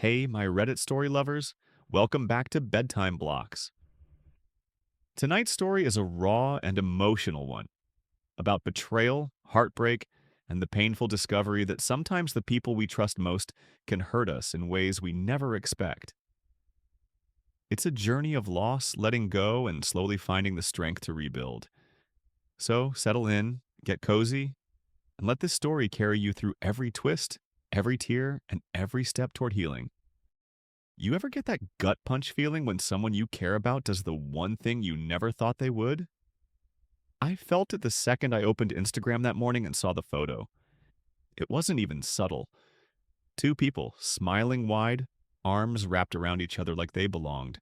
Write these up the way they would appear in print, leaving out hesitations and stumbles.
Hey, my Reddit story lovers, welcome back to Bedtime Blocks. Tonight's story is a raw and emotional one about betrayal, heartbreak, and the painful discovery that sometimes the people we trust most can hurt us in ways we never expect. It's a journey of loss, letting go, and slowly finding the strength to rebuild. So settle in, get cozy, and let this story carry you through every twist, every tear, and every step toward healing. You ever get that gut punch feeling when someone you care about does the one thing you never thought they would? I felt it the second I opened Instagram that morning and saw the photo. It wasn't even subtle. Two people, smiling wide, arms wrapped around each other like they belonged.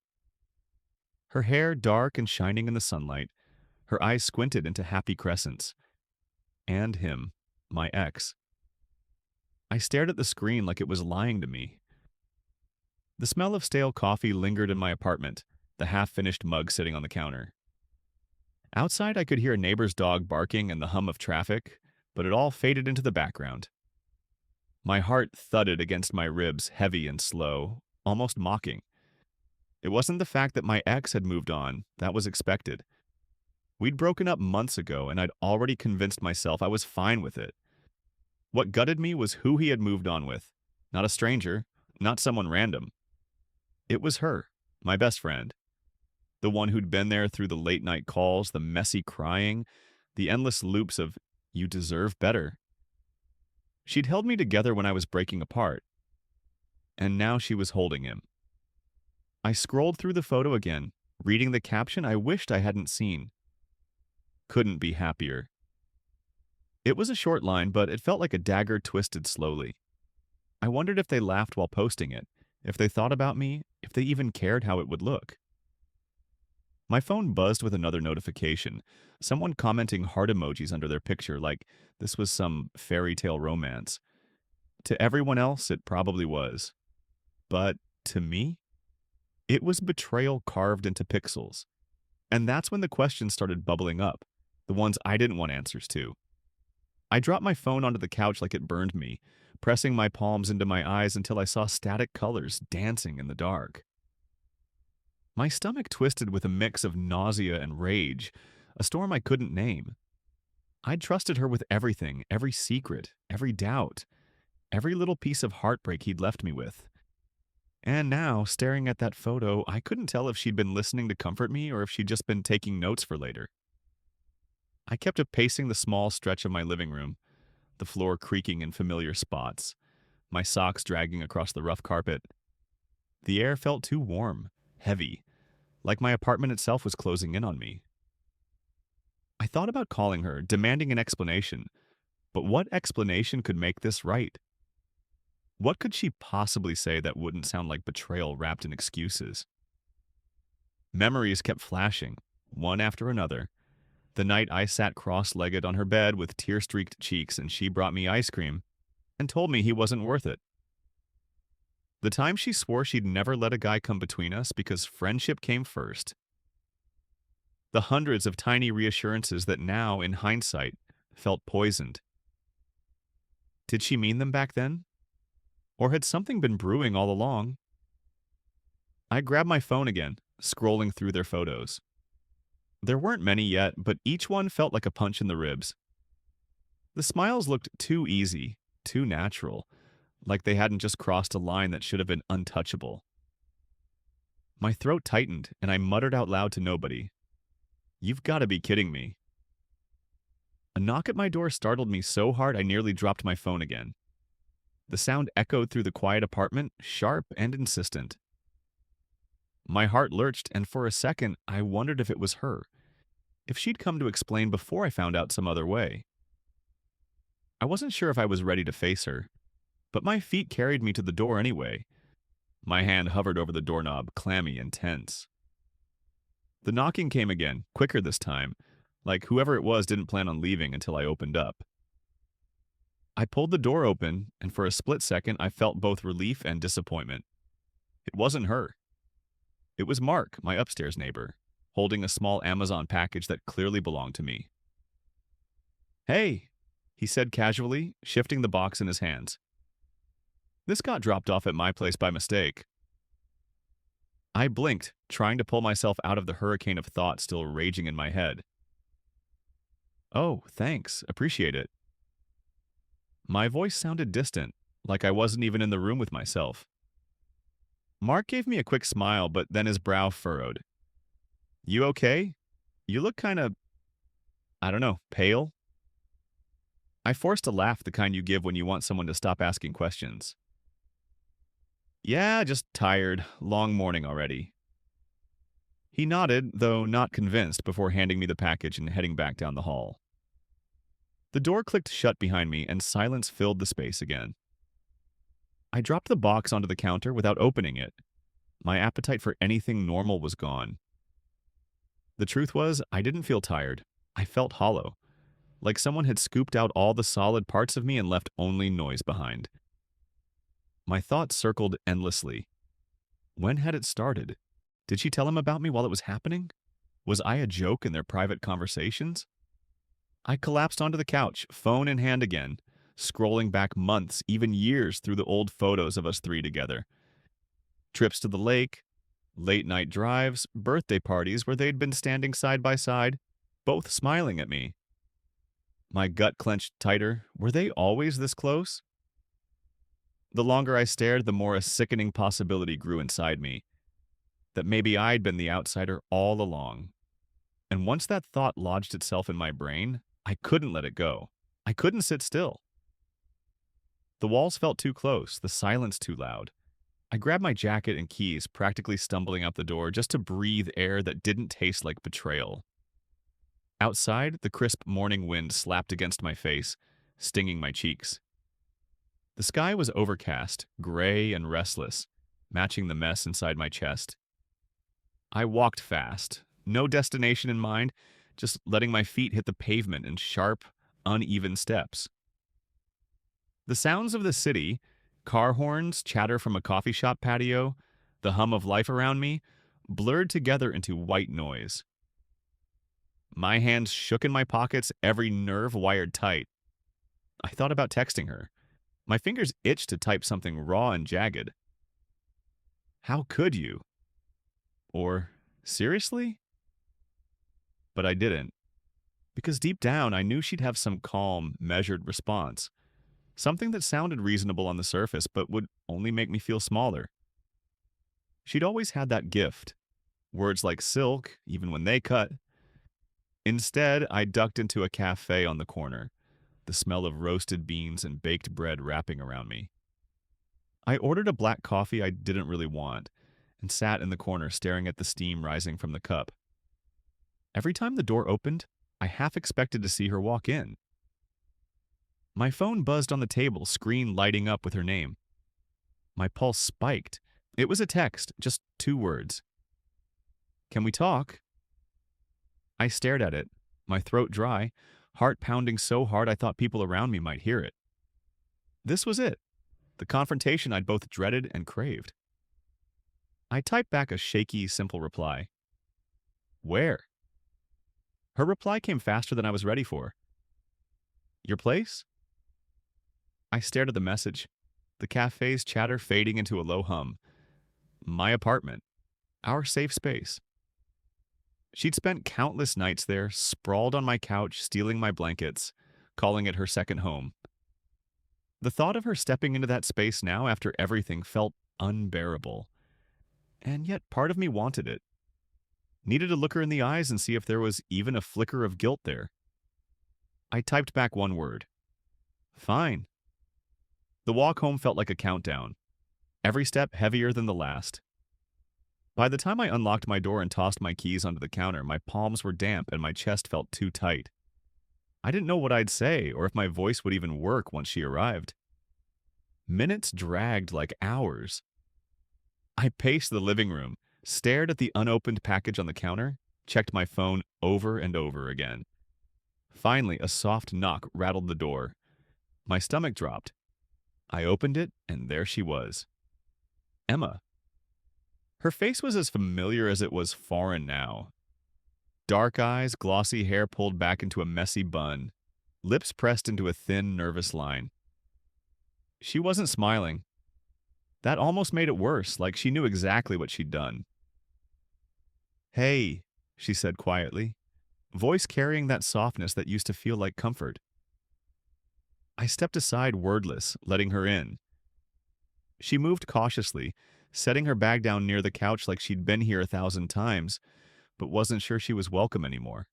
Her hair dark and shining in the sunlight, her eyes squinted into happy crescents. And him, my ex. I stared at the screen like it was lying to me. The smell of stale coffee lingered in my apartment, the half-finished mug sitting on the counter. Outside, I could hear a neighbor's dog barking and the hum of traffic, but it all faded into the background. My heart thudded against my ribs, heavy and slow, almost mocking. It wasn't the fact that my ex had moved on, that was expected. We'd broken up months ago, and I'd already convinced myself I was fine with it. What gutted me was who he had moved on with. Not a stranger, not someone random. It was her, my best friend. The one who'd been there through the late night calls, the messy crying, the endless loops of, "You deserve better." She'd held me together when I was breaking apart, and now she was holding him. I scrolled through the photo again, reading the caption I wished I hadn't seen. Couldn't be happier. It was a short line, but it felt like a dagger twisted slowly. I wondered if they laughed while posting it, if they thought about me, if they even cared how it would look. My phone buzzed with another notification, someone commenting heart emojis under their picture like this was some fairy tale romance. To everyone else, it probably was. But to me, it was betrayal carved into pixels. And that's when the questions started bubbling up, the ones I didn't want answers to. I dropped my phone onto the couch like it burned me, pressing my palms into my eyes until I saw static colors dancing in the dark. My stomach twisted with a mix of nausea and rage, a storm I couldn't name. I'd trusted her with everything, every secret, every doubt, every little piece of heartbreak he'd left me with. And now, staring at that photo, I couldn't tell if she'd been listening to comfort me or if she'd just been taking notes for later. I kept pacing the small stretch of my living room, the floor creaking in familiar spots, my socks dragging across the rough carpet. The air felt too warm, heavy, like my apartment itself was closing in on me. I thought about calling her, demanding an explanation, but what explanation could make this right? What could she possibly say that wouldn't sound like betrayal wrapped in excuses? Memories kept flashing, one after another. The night I sat cross-legged on her bed with tear-streaked cheeks and she brought me ice cream and told me he wasn't worth it. The time she swore she'd never let a guy come between us because friendship came first. The hundreds of tiny reassurances that now, in hindsight, felt poisoned. Did she mean them back then? Or had something been brewing all along? I grabbed my phone again, scrolling through their photos. There weren't many yet, but each one felt like a punch in the ribs. The smiles looked too easy, too natural, like they hadn't just crossed a line that should have been untouchable. My throat tightened, and I muttered out loud to nobody, "You've got to be kidding me." A knock at my door startled me so hard I nearly dropped my phone again. The sound echoed through the quiet apartment, sharp and insistent. My heart lurched, and for a second, I wondered if it was her, if she'd come to explain before I found out some other way. I wasn't sure if I was ready to face her, but my feet carried me to the door anyway. My hand hovered over the doorknob, clammy and tense. The knocking came again, quicker this time, like whoever it was didn't plan on leaving until I opened up. I pulled the door open, and for a split second, I felt both relief and disappointment. It wasn't her. It was Mark, my upstairs neighbor, holding a small Amazon package that clearly belonged to me. "Hey," he said casually, shifting the box in his hands. This got dropped off at my place by mistake. I blinked, trying to pull myself out of the hurricane of thought still raging in my head. Oh, thanks. Appreciate it. My voice sounded distant, like I wasn't even in the room with myself. Mark gave me a quick smile, but then his brow furrowed. You okay? You look I don't know, pale? I forced a laugh, the kind you give when you want someone to stop asking questions. Yeah, just tired. Long morning already. He nodded, though not convinced, before handing me the package and heading back down the hall. The door clicked shut behind me, and silence filled the space again. I dropped the box onto the counter without opening it. My appetite for anything normal was gone. The truth was, I didn't feel tired. I felt hollow, like someone had scooped out all the solid parts of me and left only noise behind. My thoughts circled endlessly. When had it started? Did she tell him about me while it was happening? Was I a joke in their private conversations? I collapsed onto the couch, phone in hand again, scrolling back months, even years through the old photos of us three together. Trips to the lake, late-night drives, birthday parties where they'd been standing side by side, both smiling at me. My gut clenched tighter. Were they always this close? The longer I stared, the more a sickening possibility grew inside me. That maybe I'd been the outsider all along. And once that thought lodged itself in my brain, I couldn't let it go. I couldn't sit still. The walls felt too close, the silence too loud. I grabbed my jacket and keys, practically stumbling out the door just to breathe air that didn't taste like betrayal. Outside, the crisp morning wind slapped against my face, stinging my cheeks. The sky was overcast, gray and restless, matching the mess inside my chest. I walked fast, no destination in mind, just letting my feet hit the pavement in sharp, uneven steps. The sounds of the city, car horns, chatter from a coffee shop patio, the hum of life around me, blurred together into white noise. My hands shook in my pockets, every nerve wired tight. I thought about texting her. My fingers itched to type something raw and jagged. How could you? Or, seriously? But I didn't. Because deep down, I knew she'd have some calm, measured response. Something that sounded reasonable on the surface, but would only make me feel smaller. She'd always had that gift. Words like silk, even when they cut. Instead, I ducked into a cafe on the corner, the smell of roasted beans and baked bread wrapping around me. I ordered a black coffee I didn't really want, and sat in the corner staring at the steam rising from the cup. Every time the door opened, I half expected to see her walk in. My phone buzzed on the table, screen lighting up with her name. My pulse spiked. It was a text, just 2 words. Can we talk? I stared at it, my throat dry, heart pounding so hard I thought people around me might hear it. This was it, the confrontation I'd both dreaded and craved. I typed back a shaky, simple reply. Where? Her reply came faster than I was ready for. Your place? I stared at the message, the cafe's chatter fading into a low hum. My apartment. Our safe space. She'd spent countless nights there, sprawled on my couch, stealing my blankets, calling it her second home. The thought of her stepping into that space now after everything felt unbearable. And yet part of me wanted it. Needed to look her in the eyes and see if there was even a flicker of guilt there. I typed back 1 word. Fine. The walk home felt like a countdown, every step heavier than the last. By the time I unlocked my door and tossed my keys onto the counter, my palms were damp and my chest felt too tight. I didn't know what I'd say or if my voice would even work once she arrived. Minutes dragged like hours. I paced the living room, stared at the unopened package on the counter, checked my phone over and over again. Finally, a soft knock rattled the door. My stomach dropped. I opened it, and there she was. Emma. Her face was as familiar as it was foreign now. Dark eyes, glossy hair pulled back into a messy bun, lips pressed into a thin, nervous line. She wasn't smiling. That almost made it worse, like she knew exactly what she'd done. "Hey," she said quietly, voice carrying that softness that used to feel like comfort. I stepped aside wordless, letting her in. She moved cautiously, setting her bag down near the couch like she'd been here 1,000 times, but wasn't sure she was welcome anymore.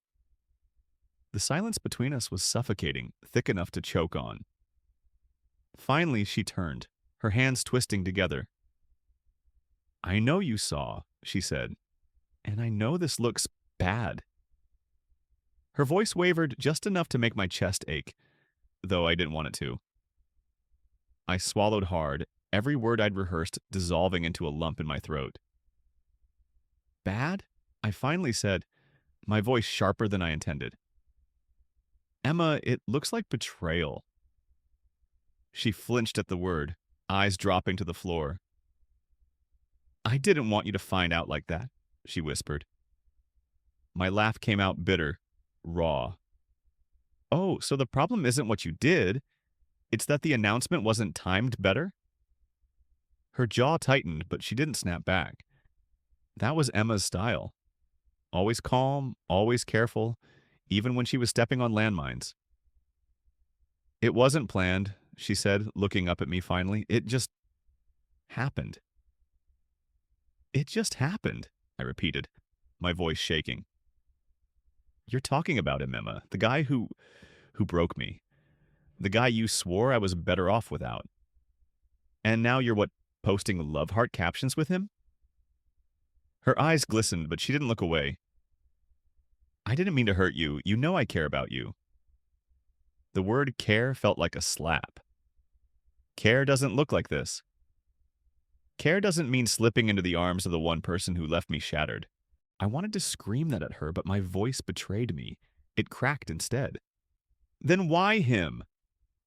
The silence between us was suffocating, thick enough to choke on. Finally, she turned, her hands twisting together. "I know you saw," she said, "and I know this looks bad." Her voice wavered just enough to make my chest ache, though I didn't want it to. I swallowed hard, every word I'd rehearsed dissolving into a lump in my throat. "Bad?" I finally said, my voice sharper than I intended. "Emma, it looks like betrayal." She flinched at the word, eyes dropping to the floor. "I didn't want you to find out like that," she whispered. My laugh came out bitter, raw. "Oh, so the problem isn't what you did, it's that the announcement wasn't timed better?" Her jaw tightened, but she didn't snap back. That was Emma's style. Always calm, always careful, even when she was stepping on landmines. "It wasn't planned," she said, looking up at me finally. "It just happened." "It just happened," I repeated, my voice shaking. "You're talking about him, Emma, the guy who broke me. The guy you swore I was better off without. And now you're what, posting love heart captions with him?" Her eyes glistened, but she didn't look away. "I didn't mean to hurt you. You know I care about you." The word care felt like a slap. Care doesn't look like this. Care doesn't mean slipping into the arms of the one person who left me shattered. I wanted to scream that at her, but my voice betrayed me. It cracked instead. "Then why him?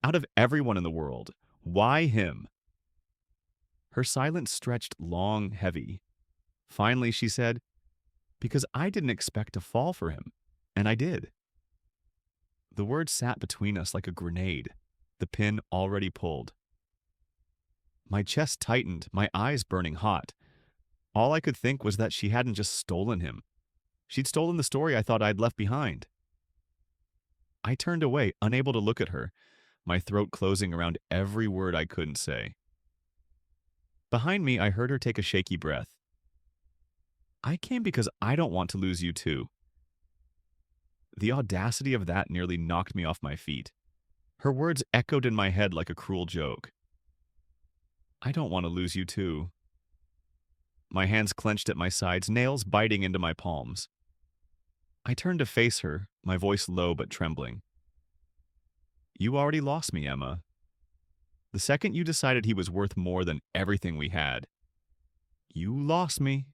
Out of everyone in the world, why him?" Her silence stretched long, heavy. Finally, she said, "Because I didn't expect to fall for him, and I did." The word sat between us like a grenade, the pin already pulled. My chest tightened, my eyes burning hot. All I could think was that she hadn't just stolen him. She'd stolen the story I thought I'd left behind. I turned away, unable to look at her, my throat closing around every word I couldn't say. Behind me, I heard her take a shaky breath. "I came because I don't want to lose you too." The audacity of that nearly knocked me off my feet. Her words echoed in my head like a cruel joke. "I don't want to lose you too." My hands clenched at my sides, nails biting into my palms. I turned to face her, my voice low but trembling. "You already lost me, Emma. The second you decided he was worth more than everything we had. You lost me."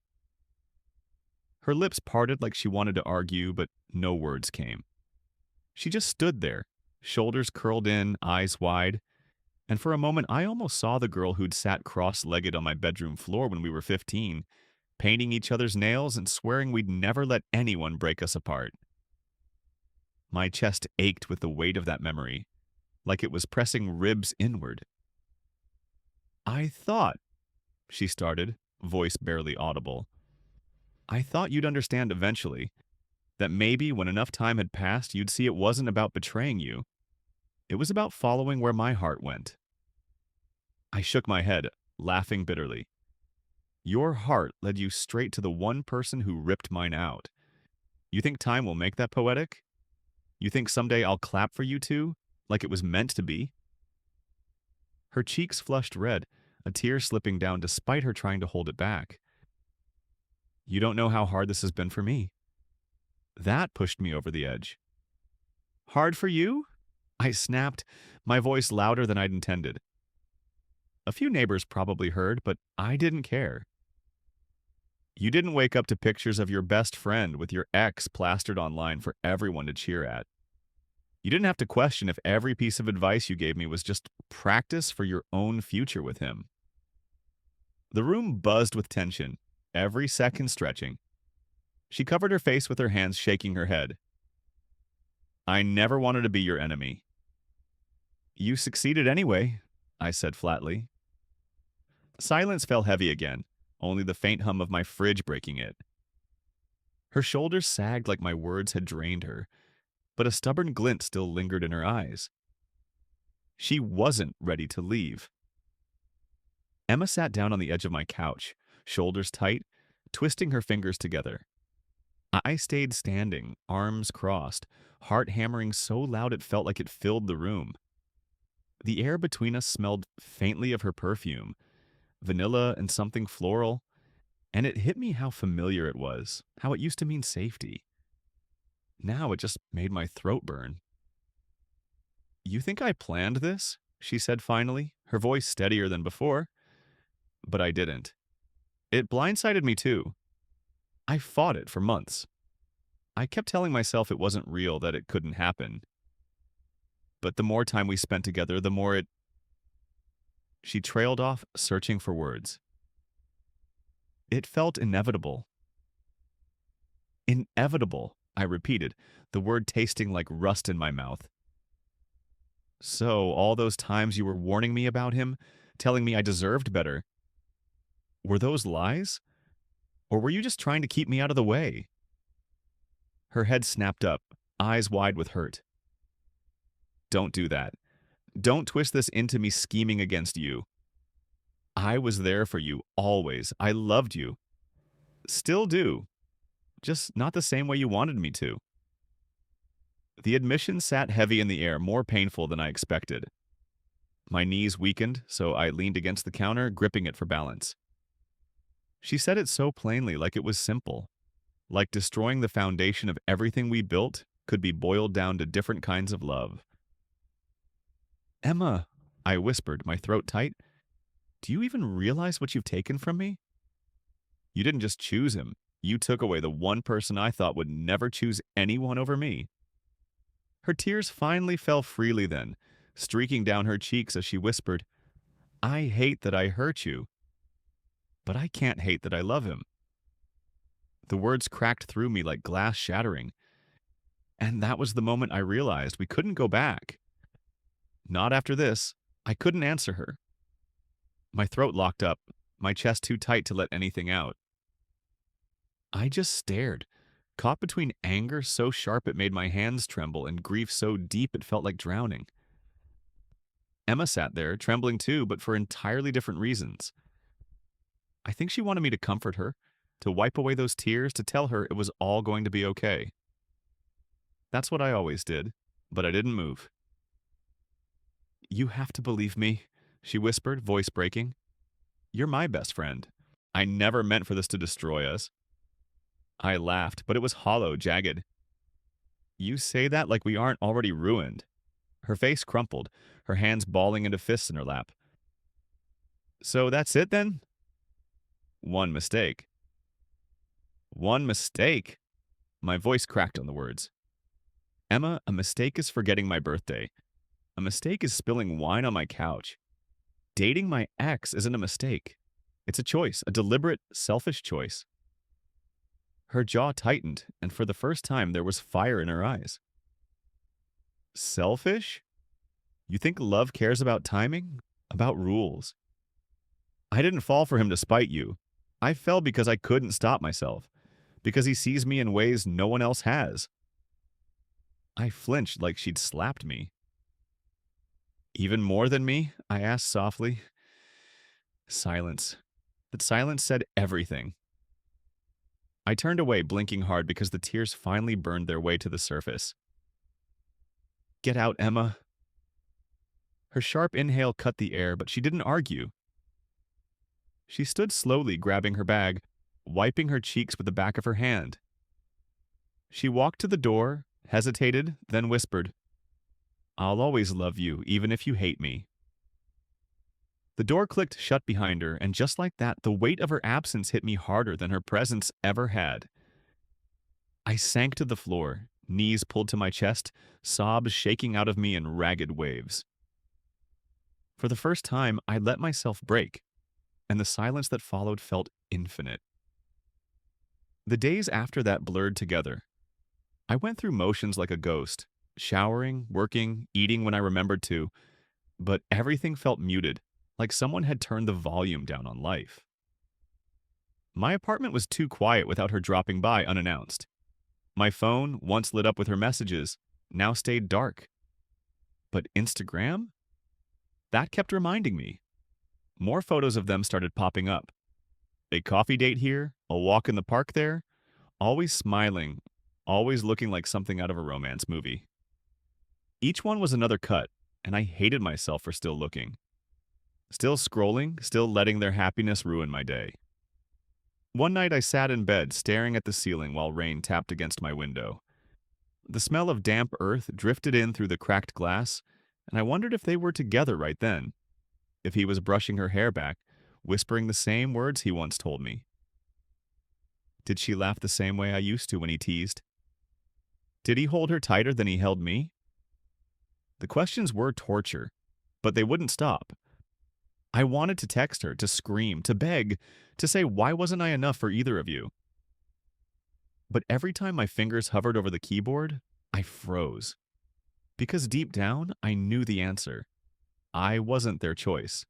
Her lips parted like she wanted to argue, but no words came. She just stood there, shoulders curled in, eyes wide, and for a moment I almost saw the girl who'd sat cross-legged on my bedroom floor when we were 15, painting each other's nails and swearing we'd never let anyone break us apart. My chest ached with the weight of that memory, like it was pressing ribs inward. "I thought," she started, voice barely audible. "I thought you'd understand eventually, that maybe when enough time had passed you'd see it wasn't about betraying you. It was about following where my heart went." I shook my head, laughing bitterly. "Your heart led you straight to the one person who ripped mine out. You think time will make that poetic? You think someday I'll clap for you two, like it was meant to be?" Her cheeks flushed red, a tear slipping down despite her trying to hold it back. "You don't know how hard this has been for me." That pushed me over the edge. "Hard for you?" I snapped, my voice louder than I'd intended. A few neighbors probably heard, but I didn't care. "You didn't wake up to pictures of your best friend with your ex plastered online for everyone to cheer at. You didn't have to question if every piece of advice you gave me was just practice for your own future with him." The room buzzed with tension, every second stretching. She covered her face with her hands, shaking her head. "I never wanted to be your enemy." "You succeeded anyway," I said flatly. Silence fell heavy again, only the faint hum of my fridge breaking it. Her shoulders sagged like my words had drained her, but a stubborn glint still lingered in her eyes. She wasn't ready to leave. Emma sat down on the edge of my couch, shoulders tight, twisting her fingers together. I stayed standing, arms crossed, heart hammering so loud it felt like it filled the room. The air between us smelled faintly of her perfume, vanilla and something floral, and it hit me how familiar it was, how it used to mean safety. Now it just made my throat burn. "You think I planned this?" she said finally, her voice steadier than before. But I didn't. It blindsided me too. I fought it for months. I kept telling myself it wasn't real, that it couldn't happen. But the more time we spent together, the more it... She trailed off, searching for words. It felt inevitable. Inevitable, I repeated, the word tasting like rust in my mouth. "So, all those times you were warning me about him, telling me I deserved better, were those lies? Or were you just trying to keep me out of the way?" Her head snapped up, eyes wide with hurt. "Don't do that. Don't twist this into me scheming against you. I was there for you, always. I loved you. Still do. Just not the same way you wanted me to." The admission sat heavy in the air, more painful than I expected. My knees weakened, so I leaned against the counter, gripping it for balance. She said it so plainly, like it was simple. Like destroying the foundation of everything we built could be boiled down to different kinds of love. "Emma," I whispered, my throat tight, "do you even realize what you've taken from me? You didn't just choose him. You took away the one person I thought would never choose anyone over me." Her tears finally fell freely then, streaking down her cheeks as she whispered, "I hate that I hurt you, but I can't hate that I love him." The words cracked through me like glass shattering, and that was the moment I realized we couldn't go back. Not after this. I couldn't answer her. My throat locked up, my chest too tight to let anything out. I just stared, caught between anger so sharp it made my hands tremble and grief so deep it felt like drowning. Emma sat there, trembling too, but for entirely different reasons. I think she wanted me to comfort her, to wipe away those tears, to tell her it was all going to be okay. That's what I always did, but I didn't move. "You have to believe me," she whispered, voice breaking. "You're my best friend. I never meant for this to destroy us." I laughed, but it was hollow, jagged. "You say that like we aren't already ruined." Her face crumpled, her hands balling into fists in her lap. "So that's it then?" "One mistake." "One mistake?" My voice cracked on the words. "Emma, a mistake is forgetting my birthday. A mistake is spilling wine on my couch. Dating my ex isn't a mistake. It's a choice, a deliberate, selfish choice." Her jaw tightened, and for the first time there was fire in her eyes. "Selfish? You think love cares about timing? About rules?" "I didn't fall for him to spite you. I fell because I couldn't stop myself. Because he sees me in ways no one else has." I flinched like she'd slapped me. "Even more than me?" I asked softly. Silence. That silence said everything. I turned away, blinking hard because the tears finally burned their way to the surface. "Get out, Emma." Her sharp inhale cut the air, but she didn't argue. She stood slowly, grabbing her bag, wiping her cheeks with the back of her hand. She walked to the door, hesitated, then whispered, "I'll always love you, even if you hate me." The door clicked shut behind her, and just like that, the weight of her absence hit me harder than her presence ever had. I sank to the floor, knees pulled to my chest, sobs shaking out of me in ragged waves. For the first time, I let myself break, and the silence that followed felt infinite. The days after that blurred together. I went through motions like a ghost, showering, working, eating when I remembered to, but everything felt muted, like someone had turned the volume down on life. My apartment was too quiet without her dropping by unannounced. My phone, once lit up with her messages, now stayed dark. But Instagram? That kept reminding me. More photos of them started popping up. A coffee date here, a walk in the park there, always smiling, always looking like something out of a romance movie. Each one was another cut, and I hated myself for still looking. Still scrolling, still letting their happiness ruin my day. One night I sat in bed staring at the ceiling while rain tapped against my window. The smell of damp earth drifted in through the cracked glass, and I wondered if they were together right then. If he was brushing her hair back, whispering the same words he once told me. Did she laugh the same way I used to when he teased? Did he hold her tighter than he held me? The questions were torture, but they wouldn't stop. I wanted to text her, to scream, to beg, to say why wasn't I enough for either of you? But every time my fingers hovered over the keyboard, I froze. Because deep down, I knew the answer. I wasn't their choice.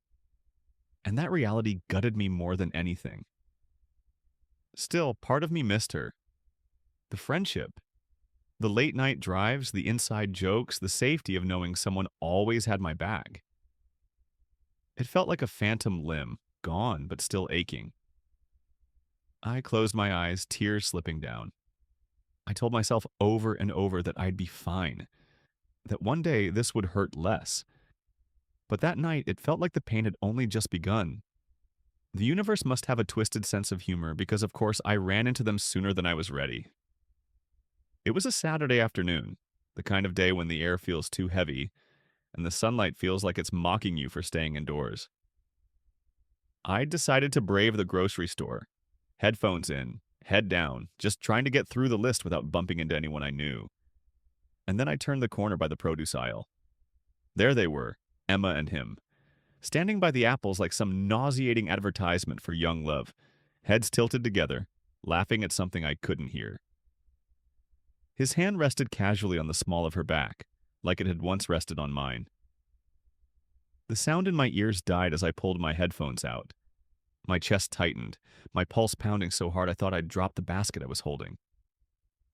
And that reality gutted me more than anything. Still, part of me missed her. The friendship. The late-night drives, the inside jokes, the safety of knowing someone always had my back. It felt like a phantom limb, gone but still aching. I closed my eyes, tears slipping down. I told myself over and over that I'd be fine, that one day this would hurt less. But that night, it felt like the pain had only just begun. The universe must have a twisted sense of humor because, of course, I ran into them sooner than I was ready. It was a Saturday afternoon, the kind of day when the air feels too heavy and the sunlight feels like it's mocking you for staying indoors. I decided to brave the grocery store, headphones in, head down, just trying to get through the list without bumping into anyone I knew. And then I turned the corner by the produce aisle. There they were, Emma and him, standing by the apples like some nauseating advertisement for young love, heads tilted together, laughing at something I couldn't hear. His hand rested casually on the small of her back, like it had once rested on mine. The sound in my ears died as I pulled my headphones out. My chest tightened, my pulse pounding so hard I thought I'd drop the basket I was holding.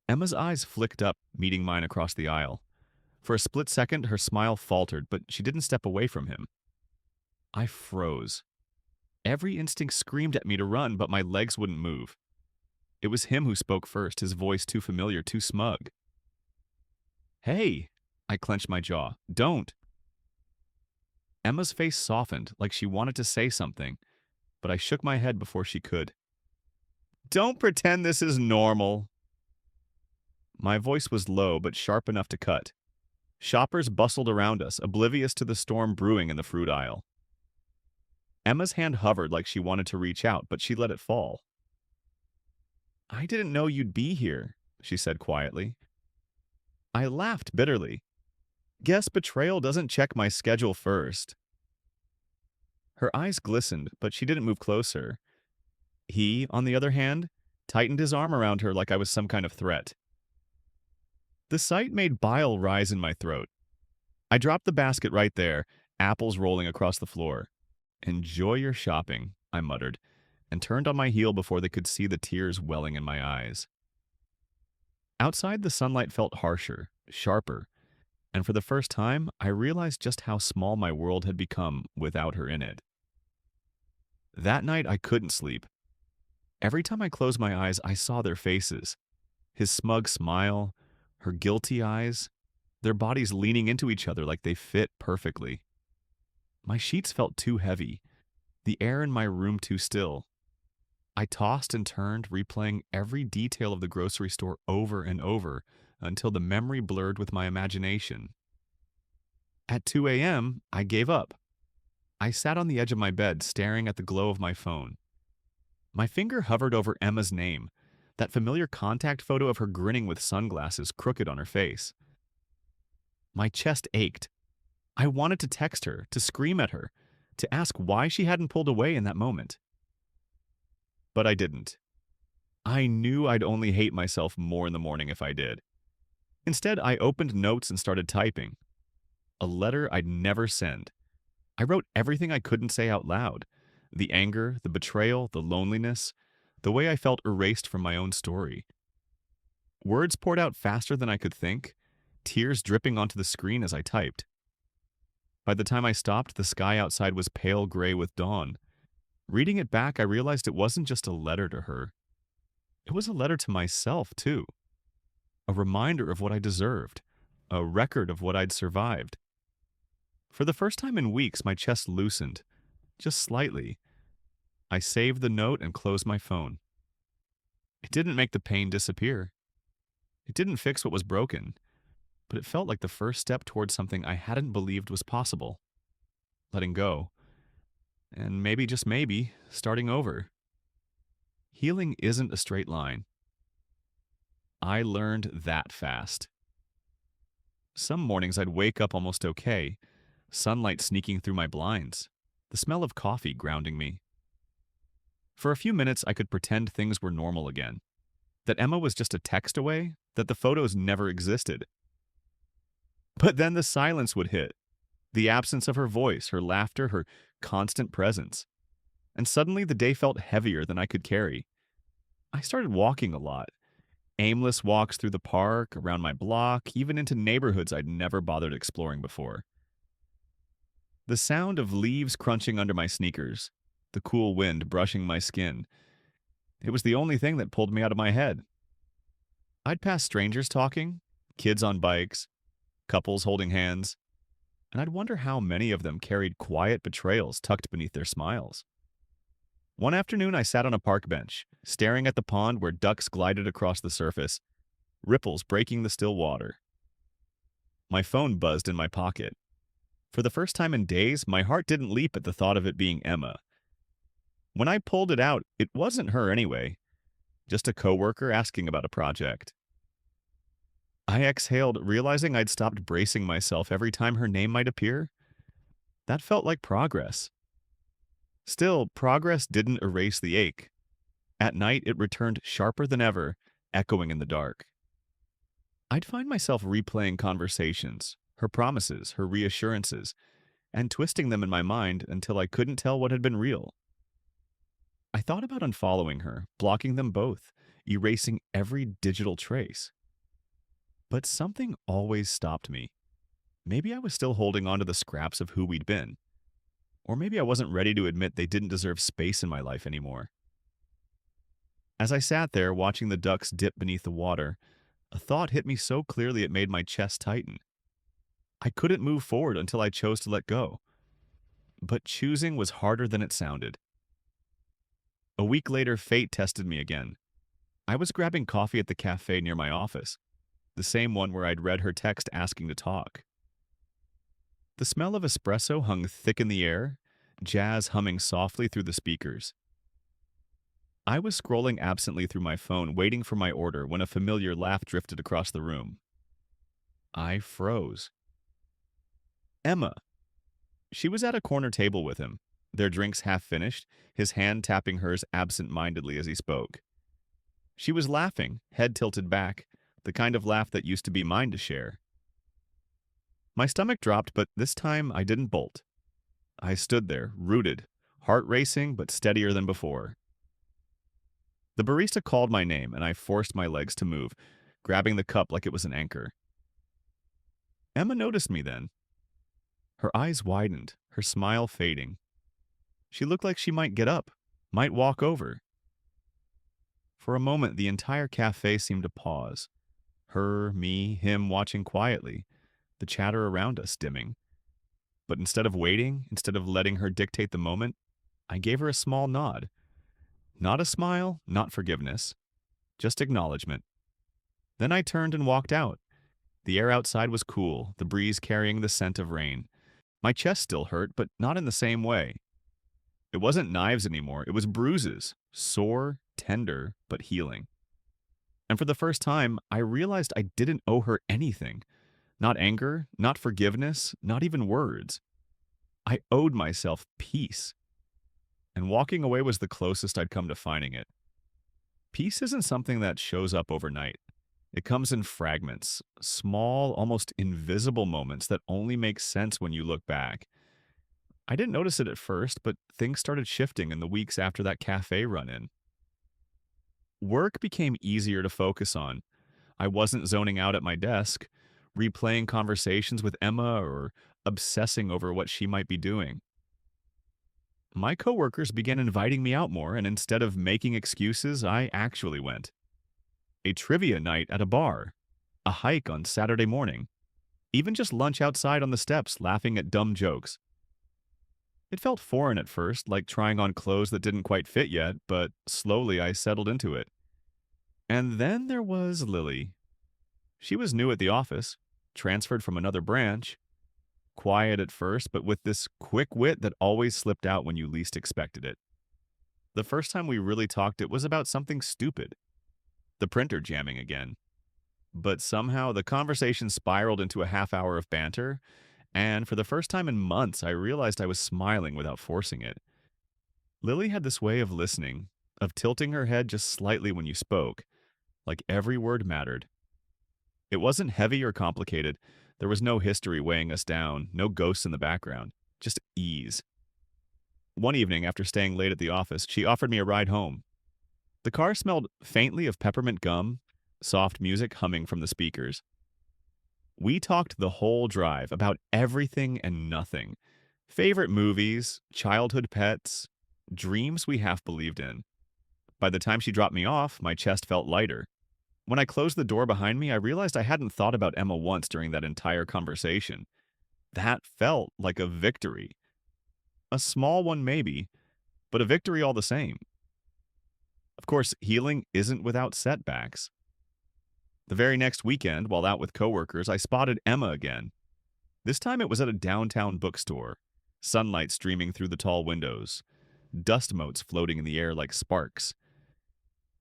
Emma's eyes flicked up, meeting mine across the aisle. For a split second, her smile faltered, but she didn't step away from him. I froze. Every instinct screamed at me to run, but my legs wouldn't move. It was him who spoke first, his voice too familiar, too smug. "Hey!" I clenched my jaw. "Don't!" Emma's face softened, like she wanted to say something, but I shook my head before she could. "Don't pretend this is normal." My voice was low, but sharp enough to cut. Shoppers bustled around us, oblivious to the storm brewing in the fruit aisle. Emma's hand hovered like she wanted to reach out, but she let it fall. "I didn't know you'd be here," she said quietly. I laughed bitterly. Guess Betrayal doesn't check my schedule first. Her eyes glistened, but she didn't move closer. He, on the other hand, tightened his arm around her like I was some kind of threat. The sight made bile rise in my throat. I dropped the basket right there, apples rolling across the floor. "Enjoy your shopping," I muttered, and turned on my heel before they could see the tears welling in my eyes. Outside, the sunlight felt harsher, sharper, and for the first time, I realized just how small my world had become without her in it. That night, I couldn't sleep. Every time I closed my eyes, I saw their faces. His smug smile, her guilty eyes, their bodies leaning into each other like they fit perfectly. My sheets felt too heavy, the air in my room too still. I tossed and turned, replaying every detail of the grocery store over and over until the memory blurred with my imagination. At 2 a.m., I gave up. I sat on the edge of my bed, staring at the glow of my phone. My finger hovered over Emma's name, that familiar contact photo of her grinning with sunglasses crooked on her face. My chest ached. I wanted to text her, to scream at her, to ask why she hadn't pulled away in that moment. But I didn't. I knew I'd only hate myself more in the morning if I did. Instead, I opened notes and started typing. A letter I'd never send. I wrote everything I couldn't say out loud: the anger, the betrayal, the loneliness, the way I felt erased from my own story. Words poured out faster than I could think, tears dripping onto the screen as I typed. By the time I stopped, the sky outside was pale gray with dawn. Reading it back, I realized it wasn't just a letter to her. It was a letter to myself, too. A reminder of what I deserved. A record of what I'd survived. For the first time in weeks, my chest loosened. Just slightly. I saved the note and closed my phone. It didn't make the pain disappear. It didn't fix what was broken. But it felt like the first step towards something I hadn't believed was possible. Letting go. And maybe, just maybe, starting over. Healing isn't a straight line. I learned that fast. Some mornings I'd wake up almost okay, sunlight sneaking through my blinds, the smell of coffee grounding me. For a few minutes I could pretend things were normal again, that Emma was just a text away, that the photos never existed. But then the silence would hit, the absence of her voice, her laughter, her constant presence. And suddenly the day felt heavier than I could carry. I started walking a lot. Aimless walks through the park, around my block, even into neighborhoods I'd never bothered exploring before. The sound of leaves crunching under my sneakers, the cool wind brushing my skin, it was the only thing that pulled me out of my head. I'd pass strangers talking, kids on bikes, couples holding hands, and I'd wonder how many of them carried quiet betrayals tucked beneath their smiles. One afternoon, I sat on a park bench, staring at the pond where ducks glided across the surface, ripples breaking the still water. My phone buzzed in my pocket. For the first time in days, my heart didn't leap at the thought of it being Emma. When I pulled it out, it wasn't her anyway, just a coworker asking about a project. I exhaled, realizing I'd stopped bracing myself every time her name might appear. That felt like progress. Still, progress didn't erase the ache. At night, it returned sharper than ever, echoing in the dark. I'd find myself replaying conversations, her promises, her reassurances, and twisting them in my mind until I couldn't tell what had been real. I thought about unfollowing her, blocking them both, erasing every digital trace. But something always stopped me. Maybe I was still holding on to the scraps of who we'd been. Or maybe I wasn't ready to admit they didn't deserve space in my life anymore. As I sat there watching the ducks dip beneath the water, a thought hit me so clearly it made my chest tighten. I couldn't move forward until I chose to let go. But choosing was harder than it sounded. A week later, fate tested me again. I was grabbing coffee at the cafe near my office, the same one where I'd read her text asking to talk. The smell of espresso hung thick in the air, jazz humming softly through the speakers. I was scrolling absently through my phone, waiting for my order, when a familiar laugh drifted across the room. I froze. Emma. She was at a corner table with him, their drinks half finished, his hand tapping hers absent-mindedly as he spoke. She was laughing, head tilted back, the kind of laugh that used to be mine to share. My stomach dropped, but this time I didn't bolt. I stood there, rooted, heart racing but steadier than before. The barista called my name, and I forced my legs to move, grabbing the cup like it was an anchor. Emma noticed me then. Her eyes widened, her smile fading. She looked like she might get up, might walk over. For a moment, the entire cafe seemed to pause. Her, me, him watching quietly, the chatter around us dimming. But instead of waiting, instead of letting her dictate the moment, I gave her a small nod. Not a smile, not forgiveness, just acknowledgement. Then I turned and walked out. The air outside was cool, the breeze carrying the scent of rain. My chest still hurt, but not in the same way. It wasn't knives anymore, it was bruises, sore, tender, but healing. And for the first time, I realized I didn't owe her anything. Not anger, not forgiveness, not even words. I owed myself peace. And walking away was the closest I'd come to finding it. Peace isn't something that shows up overnight. It comes in fragments, small, almost invisible moments that only make sense when you look back. I didn't notice it at first, but things started shifting in the weeks after that cafe run in. Work became easier to focus on. I wasn't zoning out at my desk, replaying conversations with Emma or obsessing over what she might be doing. My coworkers began inviting me out more, and instead of making excuses, I actually went. A trivia night at a bar, a hike on Saturday morning, even just lunch outside on the steps laughing at dumb jokes. It felt foreign at first, like trying on clothes that didn't quite fit yet, but slowly I settled into it. And then there was Lily. She was new at the office, transferred from another branch, quiet at first, but with this quick wit that always slipped out when you least expected it. The first time we really talked, it was about something stupid, the printer jamming again. But somehow the conversation spiraled into a half hour of banter, and for the first time in months, I realized I was smiling without forcing it. Lily had this way of listening, of tilting her head just slightly when you spoke, like every word mattered. It wasn't heavy or complicated. There was no history weighing us down, no ghosts in the background, just ease. One evening, after staying late at the office, she offered me a ride home. The car smelled faintly of peppermint gum, soft music humming from the speakers. We talked the whole drive about everything and nothing. Favorite movies, childhood pets, dreams we half believed in. By the time she dropped me off, my chest felt lighter. When I closed the door behind me, I realized I hadn't thought about Emma once during that entire conversation. That felt like a victory. A small one, maybe, but a victory all the same. Of course, healing isn't without setbacks. The very next weekend, while out with coworkers, I spotted Emma again. This time it was at a downtown bookstore, sunlight streaming through the tall windows, dust motes floating in the air like sparks.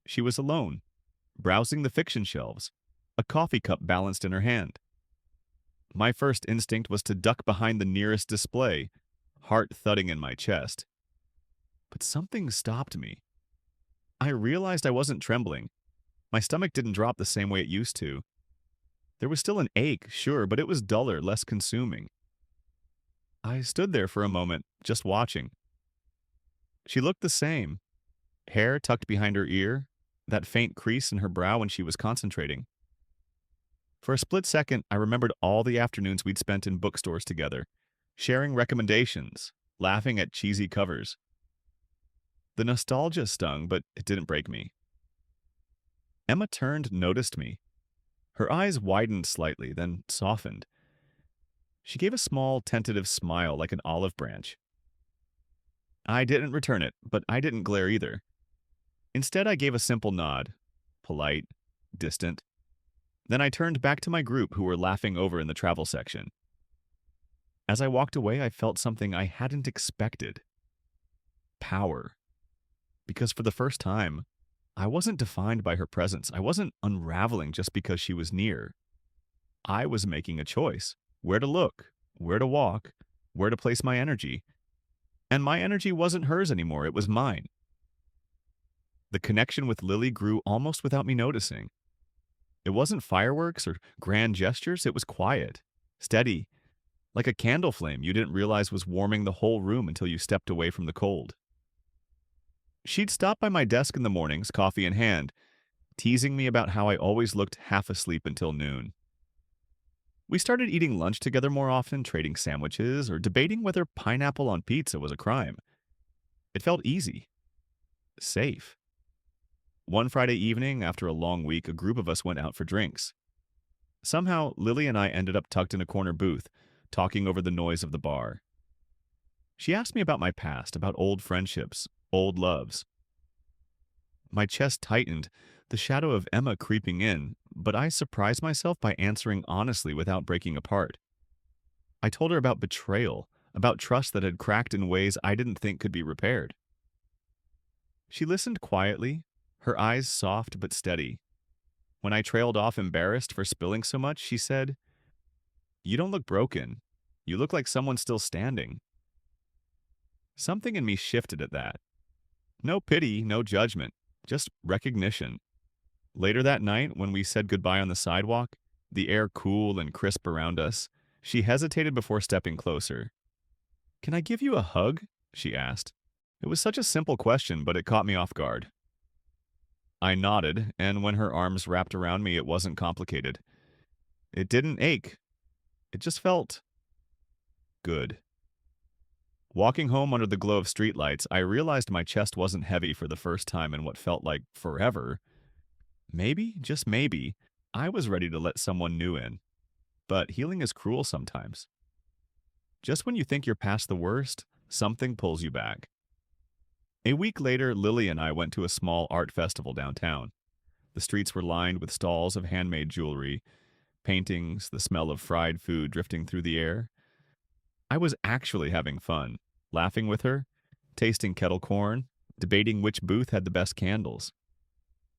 She was alone, browsing the fiction shelves, a coffee cup balanced in her hand. My first instinct was to duck behind the nearest display, heart thudding in my chest. But something stopped me. I realized I wasn't trembling. My stomach didn't drop the same way it used to. There was still an ache, sure, but it was duller, less consuming. I stood there for a moment, just watching. She looked the same. Hair tucked behind her ear, that faint crease in her brow when she was concentrating. For a split second, I remembered all the afternoons we'd spent in bookstores together, sharing recommendations, laughing at cheesy covers. The nostalgia stung, but it didn't break me. Emma turned, noticed me. Her eyes widened slightly, then softened. She gave a small, tentative smile like an olive branch. I didn't return it, but I didn't glare either. Instead, I gave a simple nod, polite, distant. Then I turned back to my group who were laughing over in the travel section. As I walked away, I felt something I hadn't expected. Power. Because for the first time, I wasn't defined by her presence. I wasn't unraveling just because she was near. I was making a choice. Where to look, where to walk, where to place my energy. And my energy wasn't hers anymore, it was mine. The connection with Lily grew almost without me noticing. It wasn't fireworks or grand gestures, it was quiet, steady, like a candle flame you didn't realize was warming the whole room until you stepped away from the cold. She'd stop by my desk in the mornings, coffee in hand, teasing me about how I always looked half asleep until noon. We started eating lunch together more often, trading sandwiches, or debating whether pineapple on pizza was a crime. It felt easy. Safe. One Friday evening, after a long week, a group of us went out for drinks. Somehow, Lily and I ended up tucked in a corner booth, talking over the noise of the bar. She asked me about my past, about old friendships, old loves. My chest tightened, the shadow of Emma creeping in, but I surprised myself by answering honestly without breaking apart. I told her about betrayal, about trust that had cracked in ways I didn't think could be repaired. She listened quietly, her eyes soft but steady. When I trailed off embarrassed for spilling so much, she said, "You don't look broken. You look like someone still standing." Something in me shifted at that. No pity, no judgment, just recognition. Later that night, when we said goodbye on the sidewalk, the air cool and crisp around us, she hesitated before stepping closer. "Can I give you a hug?" she asked. It was such a simple question, but it caught me off guard. I nodded, and when her arms wrapped around me, it wasn't complicated. It didn't ache. It just felt good. Walking home under the glow of streetlights, I realized my chest wasn't heavy for the first time in what felt like forever. Maybe, just maybe, I was ready to let someone new in. But healing is cruel sometimes. Just when you think you're past the worst, something pulls you back. A week later, Lily and I went to a small art festival downtown. The streets were lined with stalls of handmade jewelry, paintings, the smell of fried food drifting through the air. I was actually having fun, laughing with her, tasting kettle corn, debating which booth had the best candles.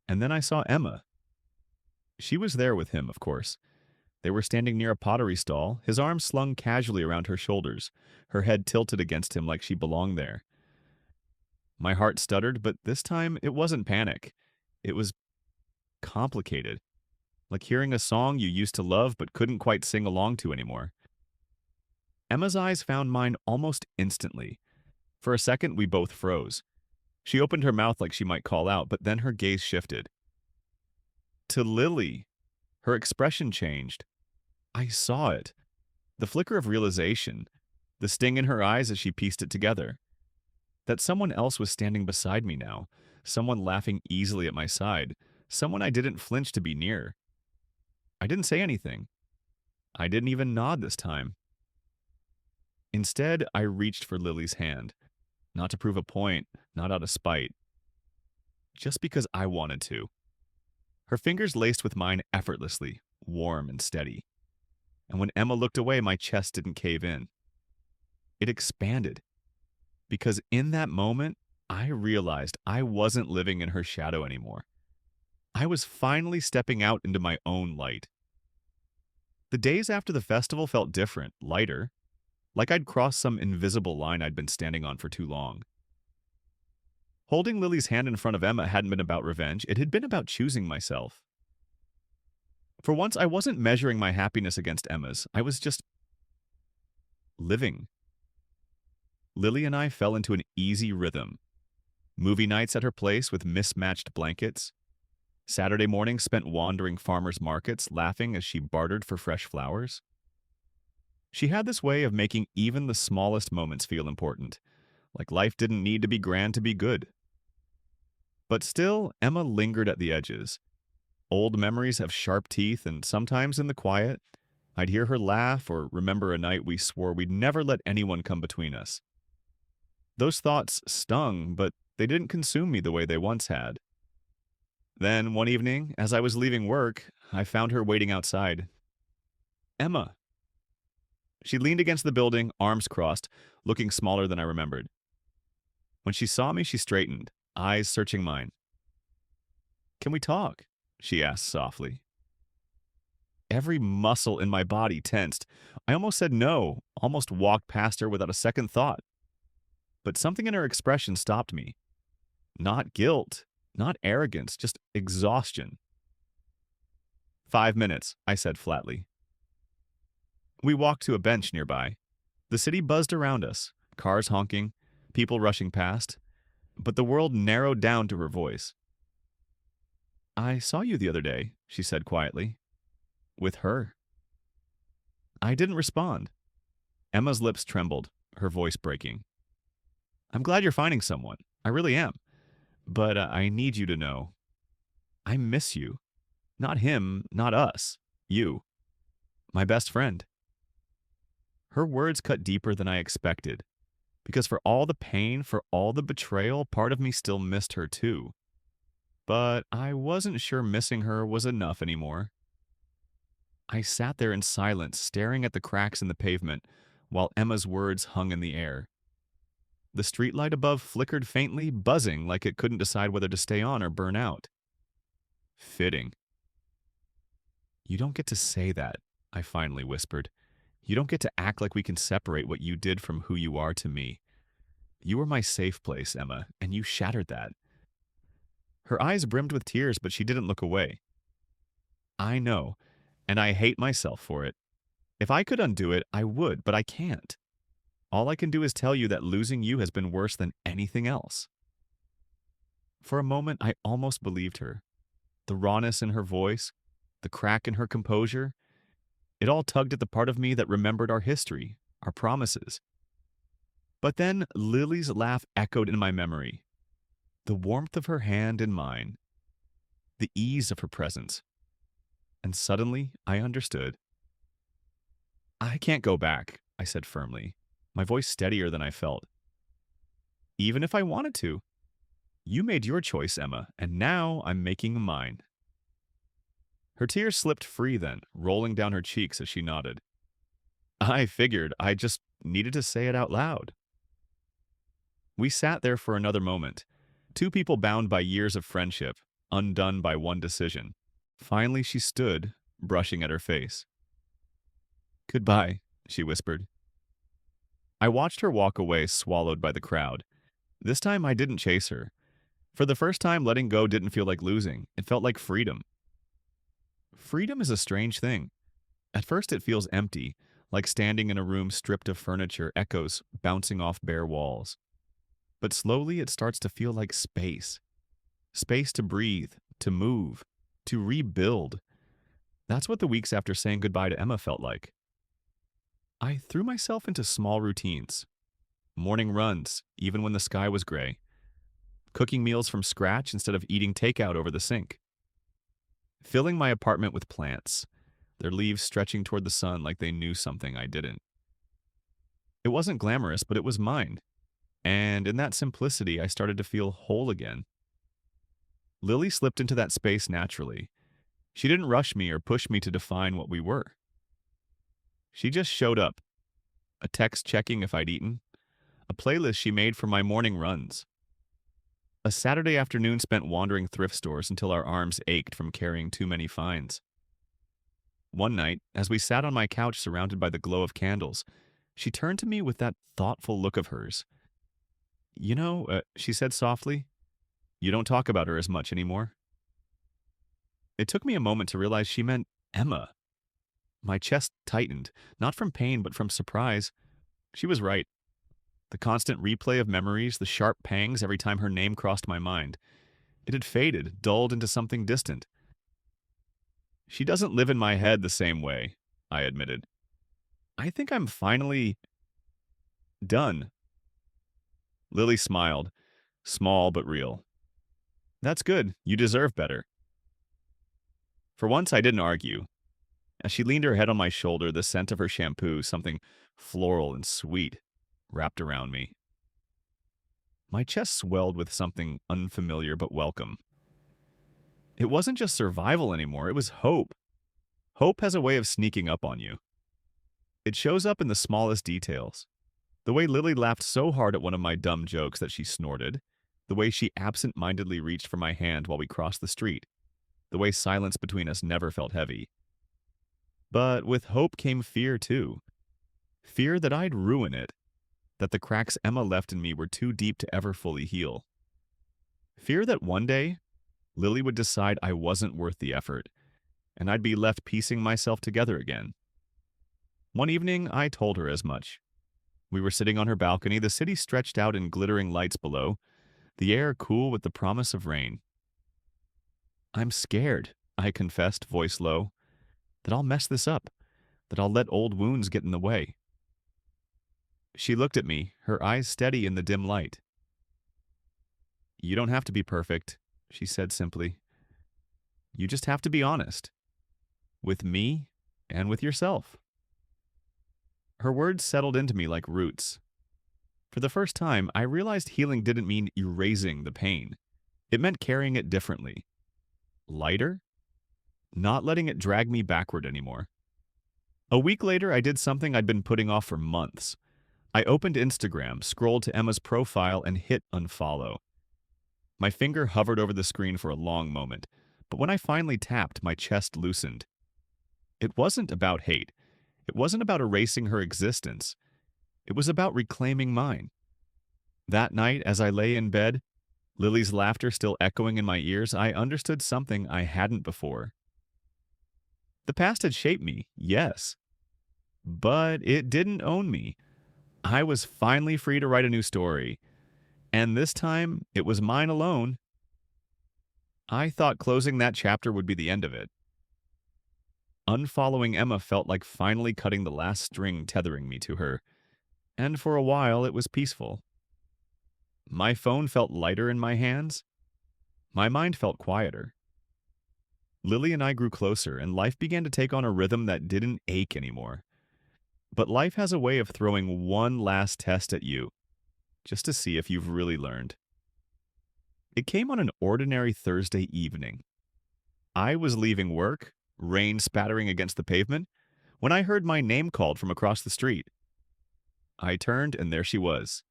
And then I saw Emma. She was there with him, of course. They were standing near a pottery stall, his arms slung casually around her shoulders, her head tilted against him like she belonged there. My heart stuttered, but this time it wasn't panic. It was complicated, like hearing a song you used to love but couldn't quite sing along to anymore. Emma's eyes found mine almost instantly. For a second, we both froze. She opened her mouth like she might call out, but then her gaze shifted. To Lily. Her expression changed. I saw it. The flicker of realization, the sting in her eyes as she pieced it together. That someone else was standing beside me now, someone laughing easily at my side, someone I didn't flinch to be near. I didn't say anything. I didn't even nod this time. Instead, I reached for Lily's hand, not to prove a point, not out of spite, just because I wanted to. Her fingers laced with mine effortlessly, warm and steady. And when Emma looked away, my chest didn't cave in. It expanded. Because in that moment, I realized I wasn't living in her shadow anymore. I was finally stepping out into my own light. The days after the festival felt different, lighter, like I'd crossed some invisible line I'd been standing on for too long. Holding Lily's hand in front of Emma hadn't been about revenge, it had been about choosing myself. For once, I wasn't measuring my happiness against Emma's, I was just living. Lily and I fell into an easy rhythm. Movie nights at her place with mismatched blankets. Saturday mornings spent wandering farmers' markets, laughing as she bartered for fresh flowers. She had this way of making even the smallest moments feel important, like life didn't need to be grand to be good. But still, Emma lingered at the edges. Old memories have sharp teeth, and sometimes in the quiet, I'd hear her laugh or remember a night we swore we'd never let anyone come between us. Those thoughts stung, but they didn't consume me the way they once had. Then, one evening, as I was leaving work, I found her waiting outside. Emma. She leaned against the building, arms crossed, looking smaller than I remembered. When she saw me, she straightened, eyes searching mine. Can we talk? She asked softly. Every muscle in my body tensed. I almost said no, almost walked past her without a second thought. But something in her expression stopped me. Not guilt, not arrogance, just exhaustion. 5 minutes, I said flatly. We walked to a bench nearby. The city buzzed around us, cars honking, people rushing past, but the world narrowed down to her voice. I saw you the other day, she said quietly. With her. I didn't respond. Emma's lips trembled, her voice breaking. I'm glad you're finding someone. I really am. But I need you to know. I miss you. Not him, not us. You. My best friend. Her words cut deeper than I expected. Because for all the pain, for all the betrayal, part of me still missed her too. But I wasn't sure missing her was enough anymore. I sat there in silence, staring at the cracks in the pavement, while Emma's words hung in the air. The streetlight above flickered faintly, buzzing like it couldn't decide whether to stay on or burn out. Fitting. You don't get to say that, I finally whispered. You don't get to act like we can separate what you did from who you are to me. You were my safe place, Emma, and you shattered that. Her eyes brimmed with tears, but she didn't look away. I know, and I hate myself for it. If I could undo it, I would, but I can't. All I can do is tell you that losing you has been worse than anything else." For a moment, I almost believed her. The rawness in her voice, the crack in her composure, it all tugged at the part of me that remembered our history, our promises. But then Lily's laugh echoed in my memory. The warmth of her hand in mine, the ease of her presence. And suddenly, I understood. "I can't go back," I said firmly, my voice steadier than I felt. "Even if I wanted to. You made your choice, Emma, and now I'm making mine." Her tears slipped free then, rolling down her cheeks as she nodded. I figured I just needed to say it out loud. We sat there for another moment, two people bound by years of friendship, undone by one decision. Finally, she stood, brushing at her face. "Goodbye," she whispered. I watched her walk away, swallowed by the crowd. This time I didn't chase her. For the first time, letting go didn't feel like losing. It felt like freedom. Freedom is a strange thing. At first it feels empty, like standing in a room stripped of furniture, echoes bouncing off bare walls. But slowly it starts to feel like space. Space to breathe, to move, to rebuild. That's what the weeks after saying goodbye to Emma felt like. I threw myself into small routines. Morning runs, even when the sky was gray. Cooking meals from scratch instead of eating takeout over the sink. Filling my apartment with plants, their leaves stretching toward the sun like they knew something I didn't. It wasn't glamorous, but it was mine. And in that simplicity, I started to feel whole again. Lily slipped into that space naturally. She didn't rush me or push me to define what we were. She just showed up. A text checking if I'd eaten. A playlist she made for my morning runs. A Saturday afternoon spent wandering thrift stores until our arms ached from carrying too many finds. One night, as we sat on my couch surrounded by the glow of candles, she turned to me with that thoughtful look of hers. "You know," she said softly, "you don't talk about her as much anymore." It took me a moment to realize she meant Emma. My chest tightened, not from pain but from surprise. She was right. The constant replay of memories, the sharp pangs every time her name crossed my mind. It had faded, dulled into something distant. "She doesn't live in my head the same way," I admitted. "I think I'm finally done." Lily smiled, small but real. "That's good. You deserve better." For once, I didn't argue. As she leaned her head on my shoulder, the scent of her shampoo, something floral and sweet, wrapped around me. My chest swelled with something unfamiliar but welcome. It wasn't just survival anymore, it was hope. Hope has a way of sneaking up on you. It shows up in the smallest details. The way Lily laughed so hard at one of my dumb jokes that she snorted. The way she absent-mindedly reached for my hand while we crossed the street. The way silence between us never felt heavy. But with hope came fear, too. Fear that I'd ruin it. That the cracks Emma left in me were too deep to ever fully heal. Fear that one day, Lily would decide I wasn't worth the effort, and I'd be left piecing myself together again. One evening, I told her as much. We were sitting on her balcony, the city stretched out in glittering lights below, the air cool with the promise of rain. "I'm scared," I confessed, voice low, "that I'll mess this up, that I'll let old wounds get in the way." She looked at me, her eyes steady in the dim light. "You don't have to be perfect," she said simply. "You just have to be honest. With me and with yourself." Her words settled into me like roots. For the first time, I realized healing didn't mean erasing the pain. It meant carrying it differently. Lighter? Not letting it drag me backward anymore. A week later, I did something I'd been putting off for months. I opened Instagram, scrolled to Emma's profile, and hit unfollow. My finger hovered over the screen for a long moment, but when I finally tapped, my chest loosened. It wasn't about hate. It wasn't about erasing her existence. It was about reclaiming mine. That night, as I lay in bed, Lily's laughter still echoing in my ears, I understood something I hadn't before. The past had shaped me, yes, but it didn't own me. I was finally free to write a new story, and this time it was mine alone. I thought closing that chapter would be the end of it. Unfollowing Emma felt like finally cutting the last string tethering me to her, and for a while it was peaceful. My phone felt lighter in my hands. My mind felt quieter. Lily and I grew closer, and life began to take on a rhythm that didn't ache anymore. But life has a way of throwing one last test at you, just to see if you've really learned. It came on an ordinary Thursday evening. I was leaving work, rain spattering against the pavement, when I heard my name called from across the street. I turned, and there she was,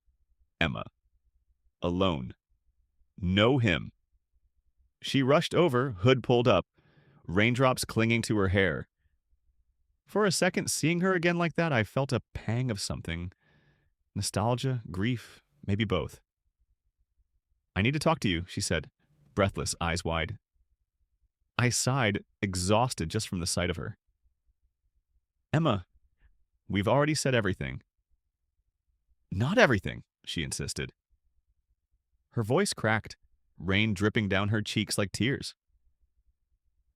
Emma. Alone. No him. She rushed over, hood pulled up, raindrops clinging to her hair. For a second, seeing her again like that, I felt a pang of something. Nostalgia, grief, maybe both. "I need to talk to you," she said, breathless, eyes wide. I sighed, exhausted just from the sight of her. "Emma, we've already said everything." "Not everything," she insisted. Her voice cracked, rain dripping down her cheeks like tears.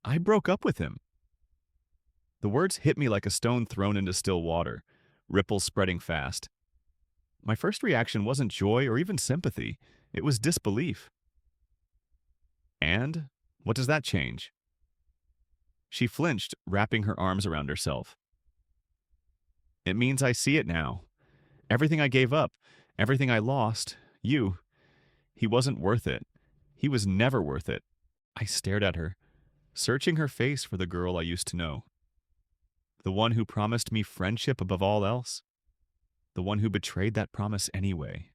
"I broke up with him." The words hit me like a stone thrown into still water, ripples spreading fast. My first reaction wasn't joy or even sympathy. It was disbelief. "And? What does that change?" She flinched, wrapping her arms around herself. "It means I see it now. Everything I gave up, everything I lost, you. He wasn't worth it. He was never worth it." I stared at her, searching her face for the girl I used to know. The one who promised me friendship above all else. The one who betrayed that promise anyway.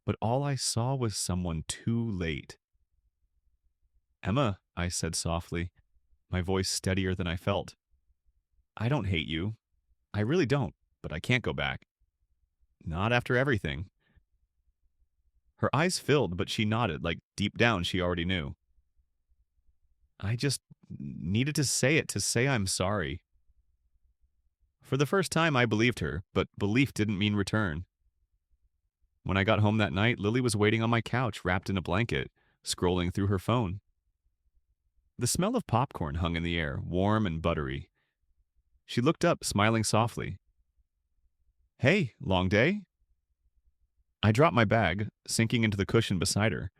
But all I saw was someone too late. "Emma," I said softly, my voice steadier than I felt. "I don't hate you. I really don't, but I can't go back. Not after everything." Her eyes filled, but she nodded, like deep down she already knew. I just needed to say it, to say I'm sorry. For the first time, I believed her, but belief didn't mean return. When I got home that night, Lily was waiting on my couch, wrapped in a blanket, scrolling through her phone. The smell of popcorn hung in the air, warm and buttery. She looked up, smiling softly. "Hey, long day?" I dropped my bag, sinking into the cushion beside her.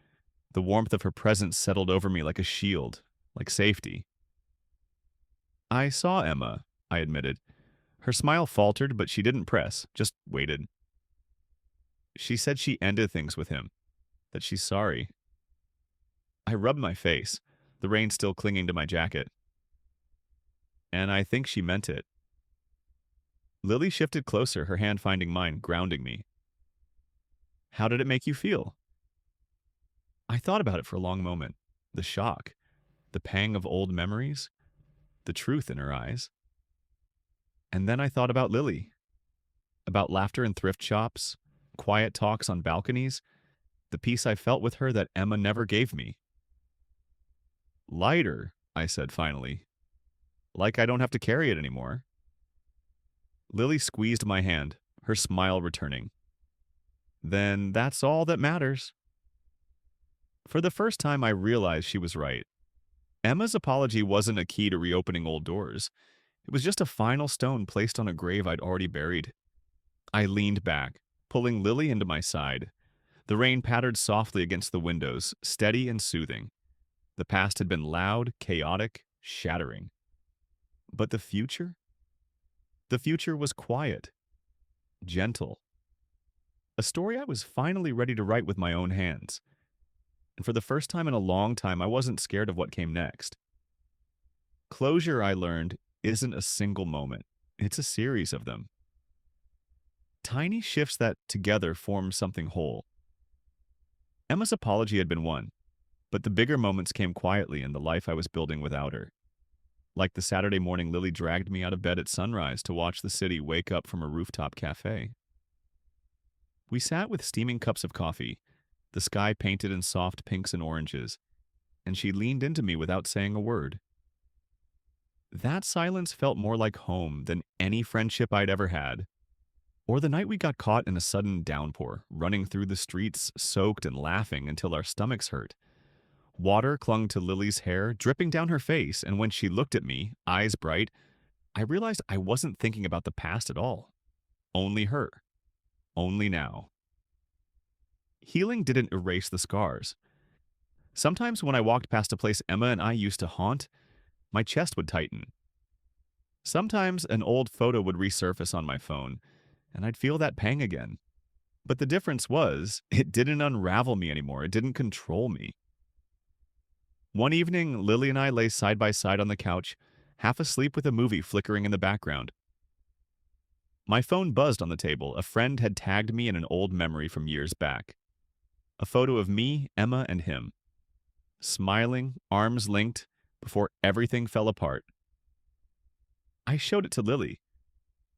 The warmth of her presence settled over me like a shield, like safety. "I saw Emma," I admitted. Her smile faltered, but she didn't press, just waited. "She said she ended things with him, that she's sorry." I rubbed my face, the rain still clinging to my jacket. "And I think she meant it." Lily shifted closer, her hand finding mine, grounding me. "How did it make you feel?" I thought about it for a long moment. The shock, the pang of old memories, the truth in her eyes. And then I thought about Lily, about laughter in thrift shops, quiet talks on balconies, the peace I felt with her that Emma never gave me. "Lighter," I said finally. "Like I don't have to carry it anymore." Lily squeezed my hand, her smile returning. "Then that's all that matters." For the first time, I realized she was right. Emma's apology wasn't a key to reopening old doors. It was just a final stone placed on a grave I'd already buried. I leaned back, pulling Lily into my side. The rain pattered softly against the windows, steady and soothing. The past had been loud, chaotic, shattering. But the future? The future was quiet, gentle. A story I was finally ready to write with my own hands. And for the first time in a long time, I wasn't scared of what came next. Closure, I learned, isn't a single moment. It's a series of them. Tiny shifts that together form something whole. Emma's apology had been one, but the bigger moments came quietly in the life I was building without her. Like the Saturday morning Lily dragged me out of bed at sunrise to watch the city wake up from a rooftop cafe. We sat with steaming cups of coffee, the sky painted in soft pinks and oranges, and she leaned into me without saying a word. That silence felt more like home than any friendship I'd ever had. Or the night we got caught in a sudden downpour, running through the streets, soaked and laughing until our stomachs hurt. Water clung to Lily's hair, dripping down her face, and when she looked at me, eyes bright, I realized I wasn't thinking about the past at all. Only her. Only now. Healing didn't erase the scars. Sometimes when I walked past a place Emma and I used to haunt, my chest would tighten. Sometimes an old photo would resurface on my phone, and I'd feel that pang again. But the difference was, it didn't unravel me anymore. It didn't control me. One evening, Lily and I lay side by side on the couch, half asleep with a movie flickering in the background. My phone buzzed on the table. A friend had tagged me in an old memory from years back. A photo of me, Emma, and him. Smiling, arms linked, before everything fell apart. I showed it to Lily.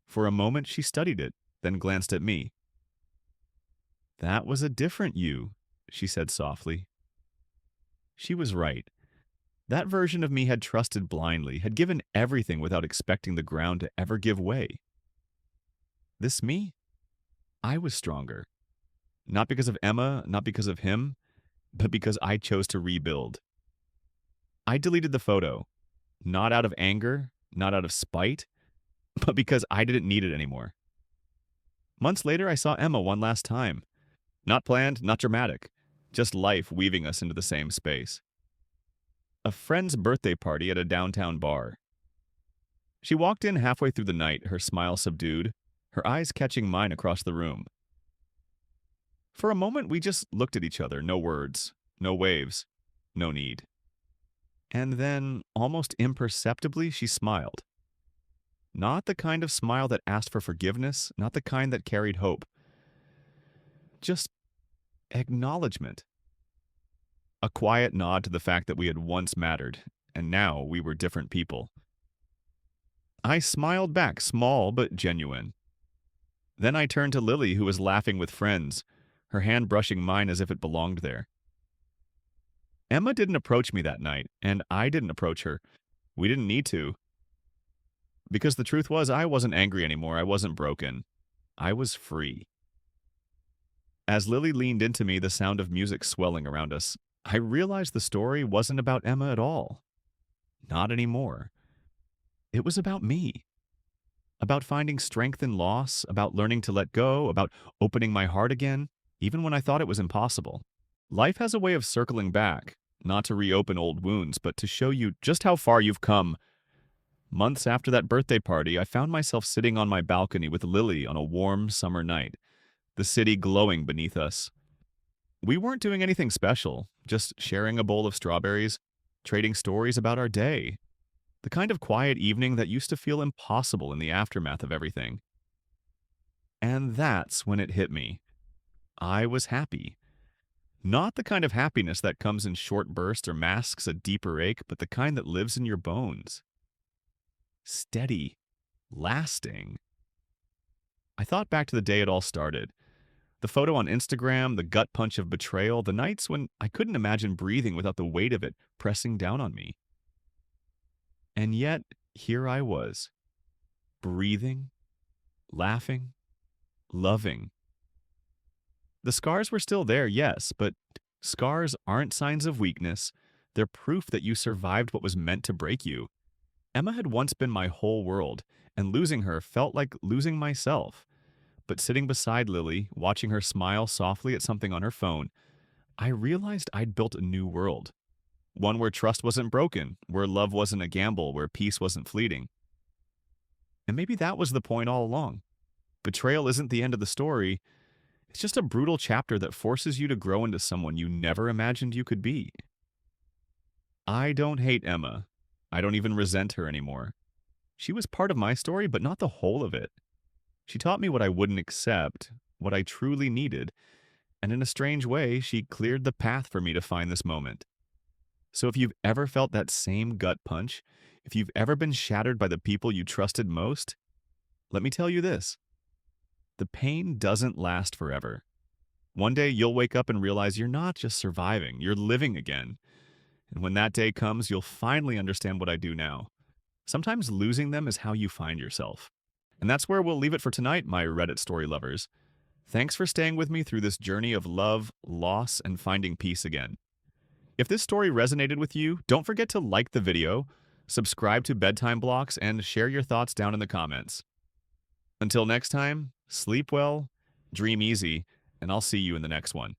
For a moment, she studied it, then glanced at me. "That was a different you," she said softly. She was right. That version of me had trusted blindly, had given everything without expecting the ground to ever give way. This me? I was stronger. Not because of Emma, not because of him, but because I chose to rebuild. I deleted the photo, not out of anger, not out of spite, but because I didn't need it anymore. Months later, I saw Emma one last time. Not planned, not dramatic, just life weaving us into the same space. A friend's birthday party at a downtown bar. She walked in halfway through the night, her smile subdued, her eyes catching mine across the room. For a moment, we just looked at each other, no words, no waves, no need. And then, almost imperceptibly, she smiled. Not the kind of smile that asked for forgiveness, not the kind that carried hope. Just acknowledgement. A quiet nod to the fact that we had once mattered, and now we were different people. I smiled back, small but genuine. Then I turned to Lily, who was laughing with friends, her hand brushing mine as if it belonged there. Emma didn't approach me that night, and I didn't approach her. We didn't need to. Because the truth was, I wasn't angry anymore. I wasn't broken. I was free. As Lily leaned into me, the sound of music swelling around us, I realized the story wasn't about Emma at all. Not anymore. It was about me. About finding strength in loss, about learning to let go, about opening my heart again, even when I thought it was impossible. Life has a way of circling back, not to reopen old wounds, but to show you just how far you've come. Months after that birthday party, I found myself sitting on my balcony with Lily on a warm summer night, the city glowing beneath us. We weren't doing anything special, just sharing a bowl of strawberries, trading stories about our day. The kind of quiet evening that used to feel impossible in the aftermath of everything. And that's when it hit me. I was happy. Not the kind of happiness that comes in short bursts or masks a deeper ache, but the kind that lives in your bones. Steady. Lasting. I thought back to the day it all started. The photo on Instagram, the gut punch of betrayal, the nights when I couldn't imagine breathing without the weight of it pressing down on me. And yet, here I was, breathing, laughing, loving. The scars were still there, yes, but scars aren't signs of weakness. They're proof that you survived what was meant to break you. Emma had once been my whole world, and losing her felt like losing myself. But sitting beside Lily, watching her smile softly at something on her phone, I realized I'd built a new world. One where trust wasn't broken, where love wasn't a gamble, where peace wasn't fleeting. And maybe that was the point all along. Betrayal isn't the end of the story. It's just a brutal chapter that forces you to grow into someone you never imagined you could be. I don't hate Emma. I don't even resent her anymore. She was part of my story, but not the whole of it. She taught me what I wouldn't accept, what I truly needed, and in a strange way, she cleared the path for me to find this moment. So if you've ever felt that same gut punch, if you've ever been shattered by the people you trusted most, let me tell you this. The pain doesn't last forever. One day you'll wake up and realize you're not just surviving, you're living again. And when that day comes, you'll finally understand what I do now. Sometimes losing them is how you find yourself. And that's where we'll leave it for tonight, my Reddit story lovers. Thanks for staying with me through this journey of love, loss, and finding peace again. If this story resonated with you, don't forget to like the video, subscribe to Bedtime Blocks, and share your thoughts down in the comments. Until next time, sleep well, dream easy, and I'll see you in the next one.